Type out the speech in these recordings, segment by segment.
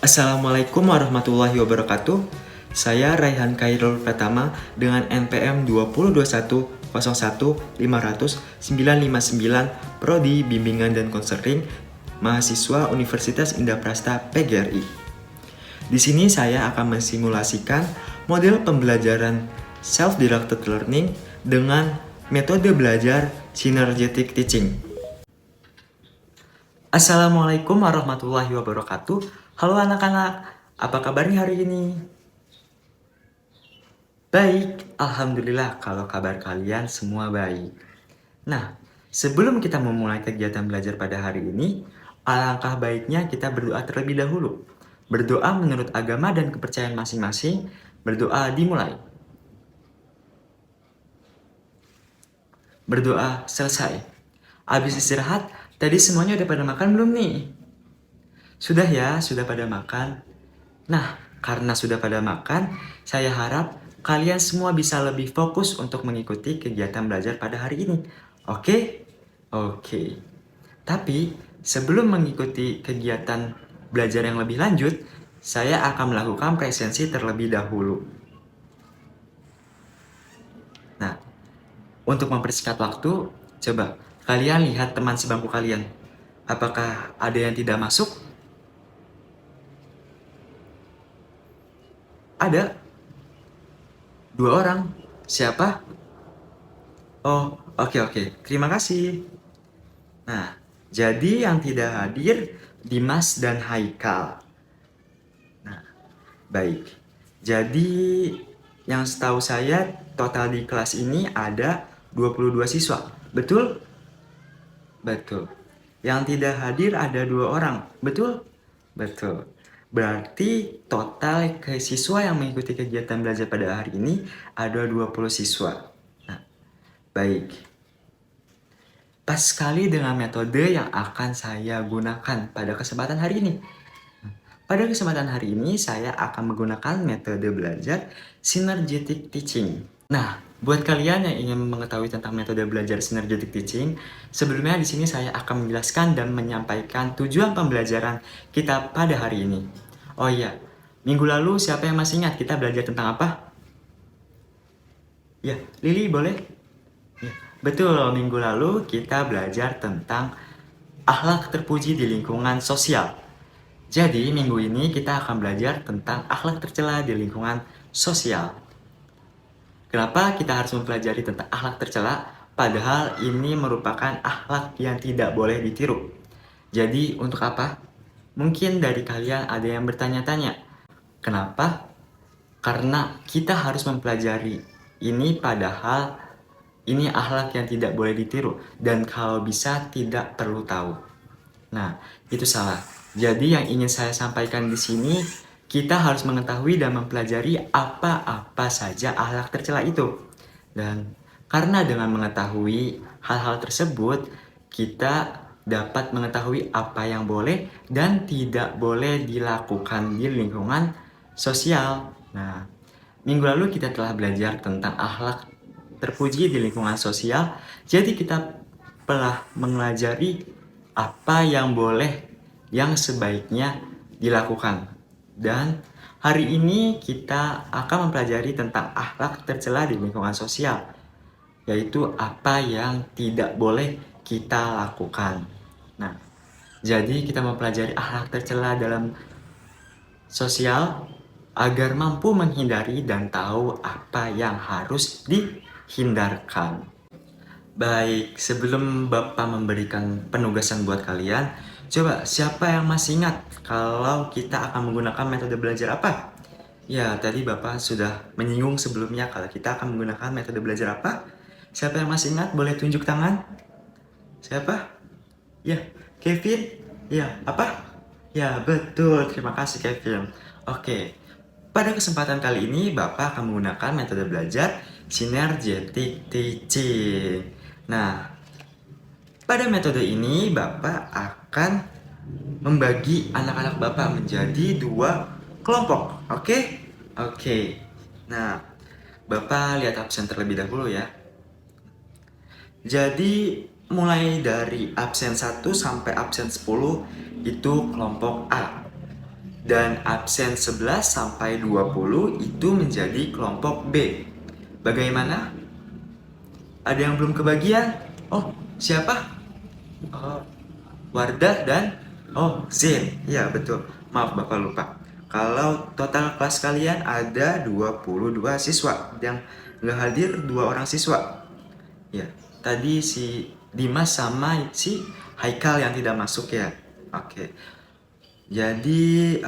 Assalamualaikum warahmatullahi wabarakatuh. Saya Raihan Khairul Pratama dengan NPM 20101500959 Prodi Bimbingan dan Konseling mahasiswa Universitas Indah Prasta PGRI. Di sini saya akan mensimulasikan model pembelajaran self-directed learning dengan metode belajar synergetic teaching. Assalamualaikum warahmatullahi wabarakatuh. Halo anak-anak, apa kabarnya hari ini? Baik, alhamdulillah kalau kabar kalian semua baik. Nah, sebelum kita memulai kegiatan belajar pada hari ini, alangkah baiknya kita berdoa terlebih dahulu. Berdoa menurut agama dan kepercayaan masing-masing, berdoa dimulai. Berdoa selesai. Habis istirahat, tadi semuanya udah pada makan belum nih? Sudah ya, sudah pada makan. Nah, karena sudah pada makan, saya harap kalian semua bisa lebih fokus untuk mengikuti kegiatan belajar pada hari ini. Oke? Oke. Tapi, sebelum mengikuti kegiatan belajar yang lebih lanjut, saya akan melakukan presensi terlebih dahulu. Nah, untuk mempersingkat waktu, coba kalian lihat teman sebangku kalian. Apakah ada yang tidak masuk? Ada 2 orang. Siapa? Oh, oke. Terima kasih. Nah, jadi yang tidak hadir Dimas dan Haikal. Nah, baik. Jadi yang setahu saya total di kelas ini ada 22 siswa. Betul? Betul. Yang tidak hadir ada 2 orang. Betul? Betul. Berarti total siswa yang mengikuti kegiatan belajar pada hari ini ada 20 siswa. Nah, baik. Pas sekali dengan metode yang akan saya gunakan pada kesempatan hari ini. Pada kesempatan hari ini saya akan menggunakan metode belajar synergetic teaching. Nah, buat kalian yang ingin mengetahui tentang metode belajar synergetic teaching, sebelumnya di sini saya akan menjelaskan dan menyampaikan tujuan pembelajaran kita pada hari ini. Oh iya, minggu lalu siapa yang masih ingat kita belajar tentang apa? Ya, Lili boleh? Ya, betul, minggu lalu kita belajar tentang akhlak terpuji di lingkungan sosial. Jadi, minggu ini kita akan belajar tentang akhlak tercela di lingkungan sosial. Kenapa kita harus mempelajari tentang akhlak tercela? Padahal ini merupakan akhlak yang tidak boleh ditiru. Jadi, untuk apa? Mungkin dari kalian ada yang bertanya-tanya, kenapa? Karena kita harus mempelajari ini padahal ini akhlak yang tidak boleh ditiru dan kalau bisa tidak perlu tahu. Nah, itu salah. Jadi yang ingin saya sampaikan di sini, kita harus mengetahui dan mempelajari apa-apa saja akhlak tercela itu. Dan karena dengan mengetahui hal-hal tersebut, kita dapat mengetahui apa yang boleh dan tidak boleh dilakukan di lingkungan sosial. Nah, minggu lalu kita telah belajar tentang akhlak terpuji di lingkungan sosial. Jadi kita telah mempelajari apa yang boleh, yang sebaiknya dilakukan. Dan hari ini kita akan mempelajari tentang akhlak tercela di lingkungan sosial, yaitu apa yang tidak boleh kita lakukan. Nah, jadi kita mempelajari akhlak tercela dalam sosial agar mampu menghindari dan tahu apa yang harus dihindarkan. Baik, sebelum Bapak memberikan penugasan buat kalian, coba siapa yang masih ingat kalau kita akan menggunakan metode belajar apa? Ya, tadi Bapak sudah menyinggung sebelumnya kalau kita akan menggunakan metode belajar apa? Siapa yang masih ingat boleh tunjuk tangan? Siapa? Ya, Kevin? Ya, apa? Ya, betul. Terima kasih, Kevin. Oke, pada kesempatan kali ini Bapak akan menggunakan metode belajar synergetic teaching. Nah, pada metode ini Bapak akan membagi anak-anak Bapak menjadi 2 kelompok. Oke? Oke. Nah, Bapak lihat absen terlebih dahulu ya. Jadi mulai dari absen 1 sampai absen 10 itu kelompok A. Dan absen 11 sampai 20 itu menjadi kelompok B. Bagaimana? Ada yang belum kebagian? Oh, siapa? Oh, Wardah dan Zain. Ya, betul. Maaf Bapak lupa. Kalau total kelas kalian ada 22 siswa. Yang nggak hadir 2 orang siswa. Ya, tadi si Dimas sama si Haikal yang tidak masuk ya. Oke. Jadi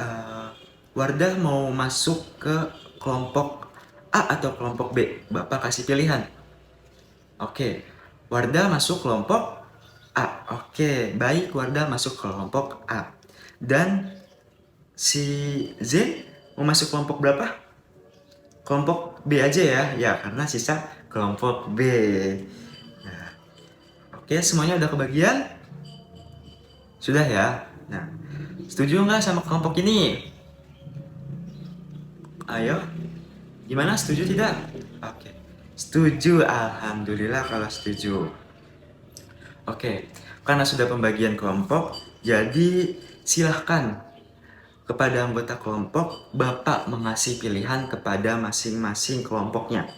Wardah mau masuk ke kelompok A atau kelompok B? Bapak kasih pilihan. Oke. Wardah masuk kelompok A. Oke, baik, Wardah masuk kelompok A. Dan si Z mau masuk kelompok berapa? Kelompok B aja ya. Ya, karena sisa kelompok B. Nah, oke, semuanya udah kebagian? Sudah ya? Nah, setuju nggak sama kelompok ini? Ayo, gimana? Setuju tidak? Oke, setuju. Alhamdulillah kalau setuju. Oke, karena sudah pembagian kelompok, jadi silahkan kepada anggota kelompok, Bapak mengasih pilihan kepada masing-masing kelompoknya.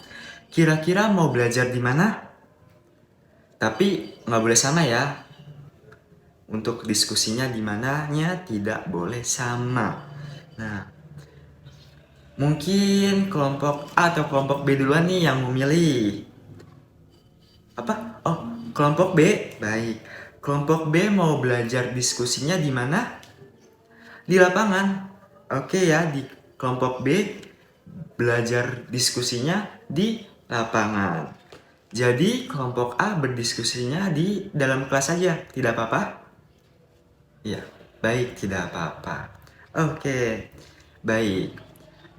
Kira-kira mau belajar di mana? Tapi nggak boleh sama ya. Untuk diskusinya di mananya tidak boleh sama. Nah, mungkin kelompok A atau kelompok B duluan nih yang memilih. Apa? Oh, kelompok B. Baik. Kelompok B mau belajar diskusinya di mana? Di lapangan. Oke ya, di kelompok B belajar diskusinya di lapangan. Jadi kelompok A berdiskusinya di dalam kelas saja, tidak apa-apa? Iya, baik, tidak apa-apa. Oke, baik.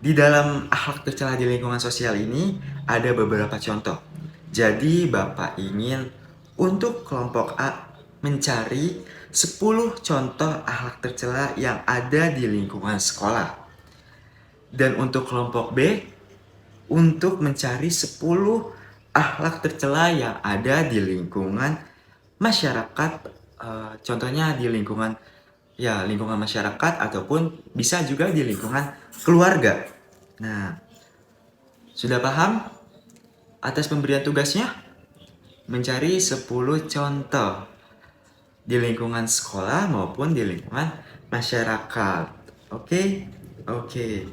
Di dalam akhlak tercela di lingkungan sosial ini ada beberapa contoh. Jadi Bapak ingin untuk kelompok A mencari 10 contoh akhlak tercela yang ada di lingkungan sekolah. Dan untuk kelompok B, untuk mencari 10 akhlak tercela yang ada di lingkungan masyarakat, contohnya di lingkungan masyarakat ataupun bisa juga di lingkungan keluarga. Nah, sudah paham atas pemberian tugasnya? Mencari 10 contoh di lingkungan sekolah maupun di lingkungan masyarakat. Oke? Oke.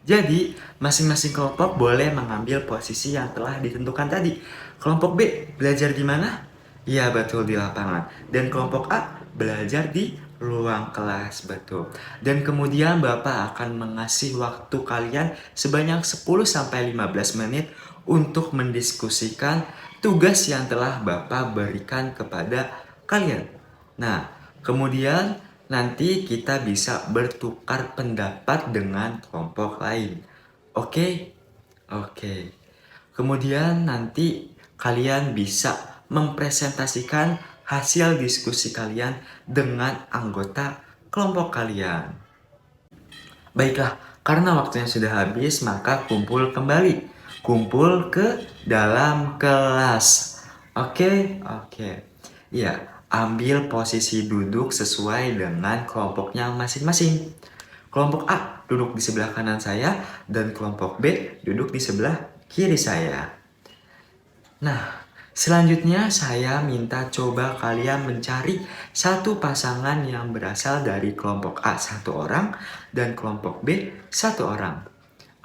Jadi, masing-masing kelompok boleh mengambil posisi yang telah ditentukan tadi. Kelompok B belajar di mana? Ya, betul, di lapangan. Dan kelompok A belajar di ruang kelas, betul. Dan kemudian Bapak akan mengasih waktu kalian sebanyak 10-15 menit untuk mendiskusikan tugas yang telah Bapak berikan kepada kalian. Nah, kemudian nanti kita bisa bertukar pendapat dengan kelompok lain. Oke? Oke. Kemudian nanti kalian bisa mempresentasikan hasil diskusi kalian dengan anggota kelompok kalian. Baiklah, karena waktunya sudah habis, maka kumpul kembali. Kumpul ke dalam kelas. Oke? Oke. Ya, ambil posisi duduk sesuai dengan kelompoknya masing-masing. Kelompok A duduk di sebelah kanan saya dan kelompok B duduk di sebelah kiri saya. Nah, selanjutnya saya minta coba kalian mencari satu pasangan yang berasal dari kelompok A 1 orang dan kelompok B 1 orang.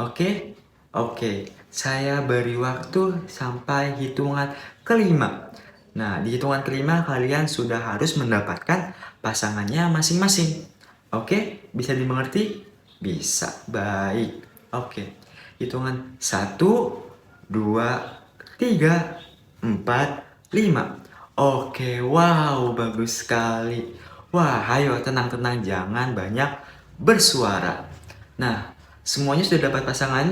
Oke? Oke, saya beri waktu sampai hitungan kelima. Nah, di hitungan kelima kalian sudah harus mendapatkan pasangannya masing-masing. Oke, bisa dimengerti? Bisa, baik. Oke, hitungan 1, 2, 3, 4, 5. Oke, wow, bagus sekali. Wah, ayo tenang-tenang, jangan banyak bersuara. Nah, semuanya sudah dapat pasangan?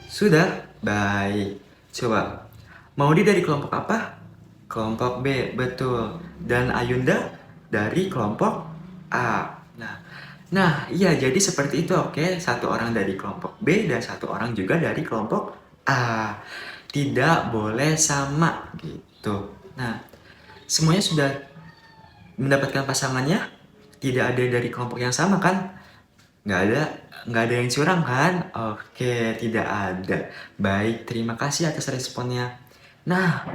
Sudah? Baik. Coba, Maudi dari kelompok apa? Kelompok B, betul. Dan Ayunda dari kelompok A. Iya, jadi seperti itu, oke. 1 orang dari kelompok B dan 1 orang juga dari kelompok A. Tidak boleh sama, gitu. Nah, semuanya sudah mendapatkan pasangannya? tidak ada dari kelompok yang sama kan? Nggak ada, nggak ada yang curang kan? Oke, tidak ada. Baik, terima kasih atas responnya. Nah,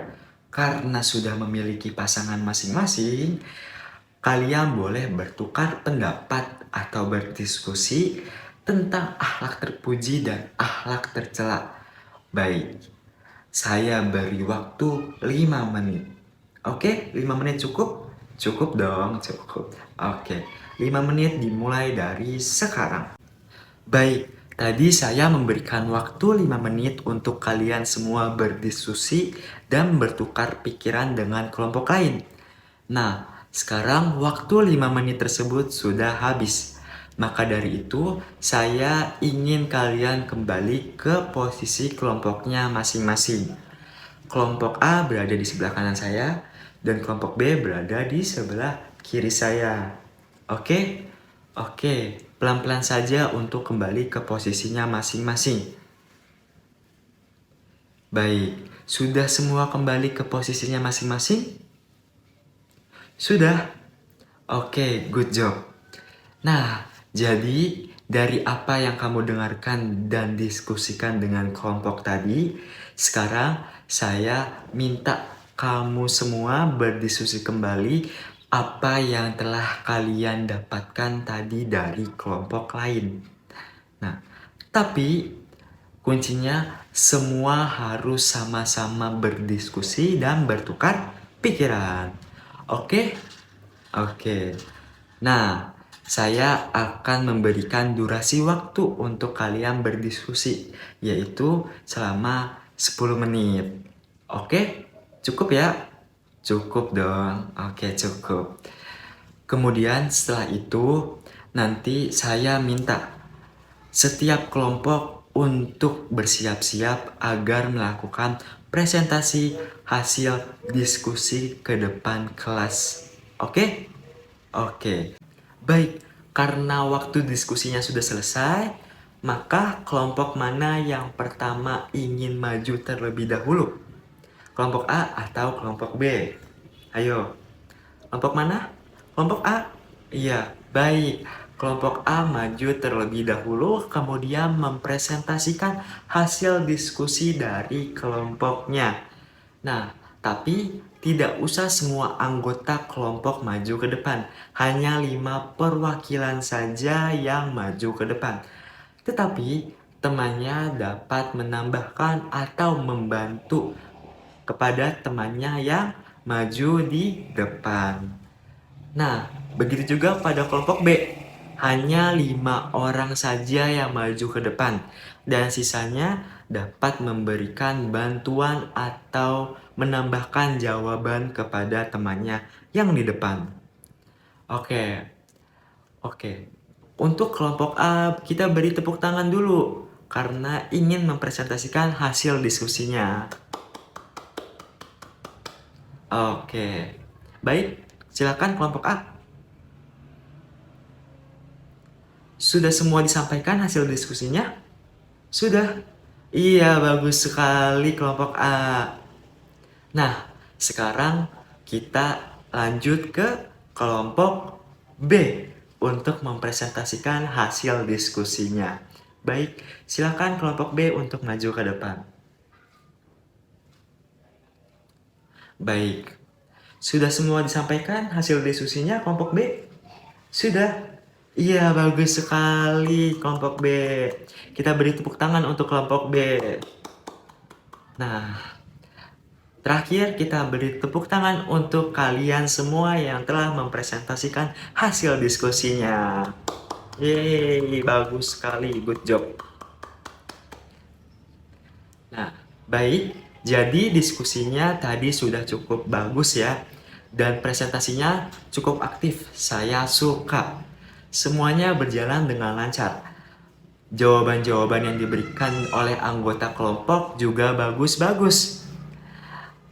karena sudah memiliki pasangan masing-masing, kalian boleh bertukar pendapat atau berdiskusi tentang akhlak terpuji dan akhlak tercela. Baik, saya beri waktu 5 menit. Oke, 5 menit cukup? Cukup dong, cukup. Oke, 5 menit dimulai dari sekarang. Baik, tadi saya memberikan waktu 5 menit untuk kalian semua berdiskusi dan bertukar pikiran dengan kelompok lain. Nah, sekarang waktu 5 menit tersebut sudah habis. Maka dari itu, saya ingin kalian kembali ke posisi kelompoknya masing-masing. Kelompok A berada di sebelah kanan saya, dan kelompok B berada di sebelah kiri saya. Oke? Oke, pelan-pelan saja untuk kembali ke posisinya masing-masing. Baik, sudah semua kembali ke posisinya masing-masing? Sudah? Oke, good job. Nah, jadi dari apa yang kamu dengarkan dan diskusikan dengan kelompok tadi, sekarang saya minta kamu semua berdiskusi kembali apa yang telah kalian dapatkan tadi dari kelompok lain. Nah, tapi kuncinya semua harus sama-sama berdiskusi dan bertukar pikiran. Oke? Oke. Nah, saya akan memberikan durasi waktu untuk kalian berdiskusi, yaitu selama 10 menit. Oke? Cukup ya? Cukup dong. Oke, cukup. Kemudian setelah itu, nanti saya minta setiap kelompok untuk bersiap-siap agar melakukan presentasi hasil diskusi ke depan kelas. Oke? Oke. Baik, karena waktu diskusinya sudah selesai, maka kelompok mana yang pertama ingin maju terlebih dahulu? Kelompok A atau kelompok B? Ayo, kelompok mana? Kelompok A? Iya, baik. Kelompok A maju terlebih dahulu, kemudian mempresentasikan hasil diskusi dari kelompoknya. Nah, tapi tidak usah semua anggota kelompok maju ke depan. Hanya 5 perwakilan saja yang maju ke depan. Tetapi, temannya dapat menambahkan atau membantu kepada temannya yang maju di depan. Nah, begitu juga pada kelompok B. Hanya 5 orang saja yang maju ke depan, dan sisanya dapat memberikan bantuan atau menambahkan jawaban kepada temannya yang di depan. Oke, oke. Untuk kelompok A, kita beri tepuk tangan dulu karena ingin mempresentasikan hasil diskusinya. Oke, baik. Silakan kelompok A. Sudah semua disampaikan hasil diskusinya? Sudah? Iya, bagus sekali kelompok A. Nah, sekarang kita lanjut ke kelompok B untuk mempresentasikan hasil diskusinya. Baik, silakan kelompok B untuk maju ke depan. Baik, sudah semua disampaikan hasil diskusinya kelompok B? Sudah? Iya, bagus sekali kelompok B. Kita beri tepuk tangan untuk kelompok B. Nah, terakhir kita beri tepuk tangan untuk kalian semua yang telah mempresentasikan hasil diskusinya. Yeay, bagus sekali, good job. Nah, baik, jadi diskusinya tadi sudah cukup bagus ya. Dan presentasinya cukup aktif, saya suka. Semuanya berjalan dengan lancar. Jawaban-jawaban yang diberikan oleh anggota kelompok juga bagus-bagus.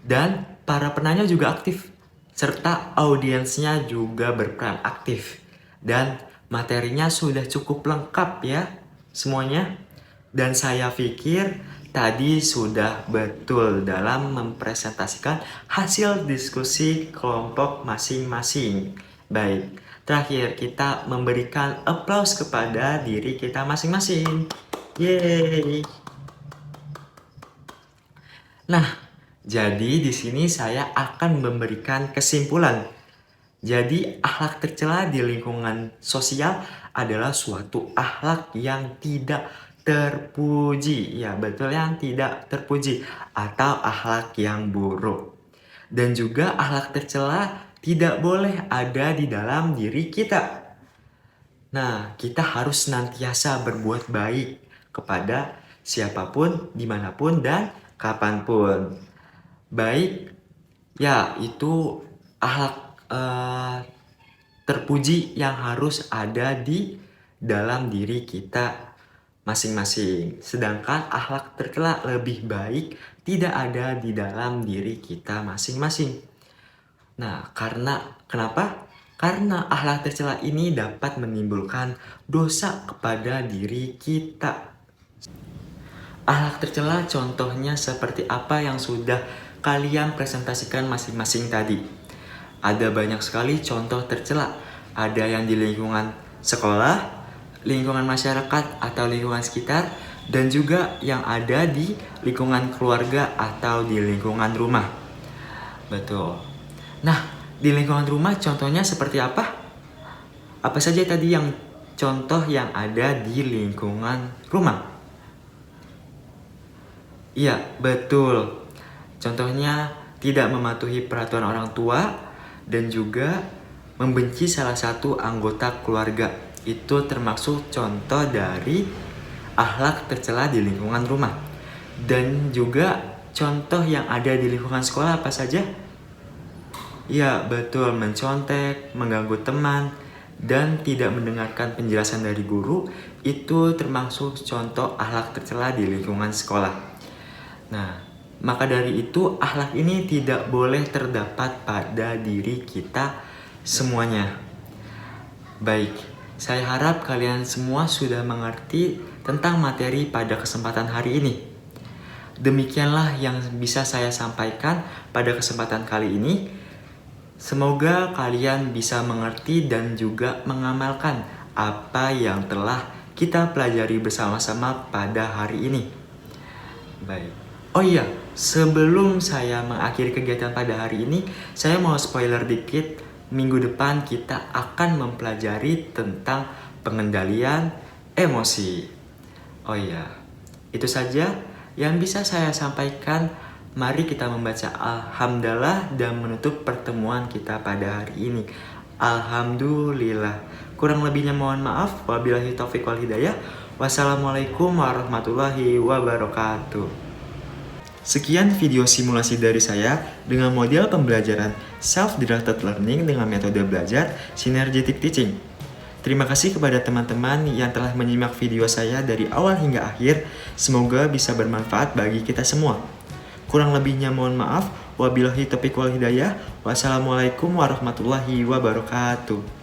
Dan para penanya juga aktif, serta audiensnya juga berperan aktif. Dan materinya sudah cukup lengkap ya semuanya. Dan saya pikir tadi sudah betul dalam mempresentasikan hasil diskusi kelompok masing-masing. Baik, terakhir kita memberikan applause kepada diri kita masing-masing. Yeay. Nah, jadi di sini saya akan memberikan kesimpulan. Jadi akhlak tercela di lingkungan sosial adalah suatu akhlak yang tidak terpuji. Ya, betul, yang tidak terpuji atau akhlak yang buruk. Dan juga akhlak tercela tidak boleh ada di dalam diri kita. Nah, kita harus senantiasa berbuat baik kepada siapapun, dimanapun, dan kapanpun. Baik, ya itu akhlak terpuji yang harus ada di dalam diri kita masing-masing. Sedangkan akhlak tercela lebih baik tidak ada di dalam diri kita masing-masing. Nah, kenapa? Karena akhlak tercela ini dapat menimbulkan dosa kepada diri kita. Akhlak tercela contohnya seperti apa yang sudah kalian presentasikan masing-masing tadi. Ada banyak sekali contoh tercela. Ada yang di lingkungan sekolah, lingkungan masyarakat atau lingkungan sekitar, dan juga yang ada di lingkungan keluarga atau di lingkungan rumah. Betul. Nah, di lingkungan rumah contohnya seperti apa? Apa saja tadi yang contoh yang ada di lingkungan rumah? Iya, betul. Contohnya tidak mematuhi peraturan orang tua dan juga membenci salah satu anggota keluarga. Itu termasuk contoh dari akhlak tercela di lingkungan rumah. Dan juga contoh yang ada di lingkungan sekolah apa saja? Ya, betul, mencontek, mengganggu teman, dan tidak mendengarkan penjelasan dari guru. Itu termasuk contoh akhlak tercela di lingkungan sekolah. Nah, maka dari itu akhlak ini tidak boleh terdapat pada diri kita semuanya. Baik, saya harap kalian semua sudah mengerti tentang materi pada kesempatan hari ini. Demikianlah yang bisa saya sampaikan pada kesempatan kali ini. Semoga kalian bisa mengerti dan juga mengamalkan apa yang telah kita pelajari bersama-sama pada hari ini. Baik. Oh iya, sebelum saya mengakhiri kegiatan pada hari ini, saya mau spoiler dikit. Minggu depan kita akan mempelajari tentang pengendalian emosi. Oh iya, itu saja yang bisa saya sampaikan. Mari kita membaca Alhamdulillah dan menutup pertemuan kita pada hari ini. Alhamdulillah. Kurang lebihnya mohon maaf. Wabillahi taufiq wal hidayah. Wassalamualaikum warahmatullahi wabarakatuh. Sekian video simulasi dari saya dengan model pembelajaran self-directed learning dengan metode belajar synergetic teaching. Terima kasih kepada teman-teman yang telah menyimak video saya dari awal hingga akhir. Semoga bisa bermanfaat bagi kita semua. Kurang lebihnya mohon maaf. Wabillahi taufiq wal hidayah. Wassalamualaikum warahmatullahi wabarakatuh.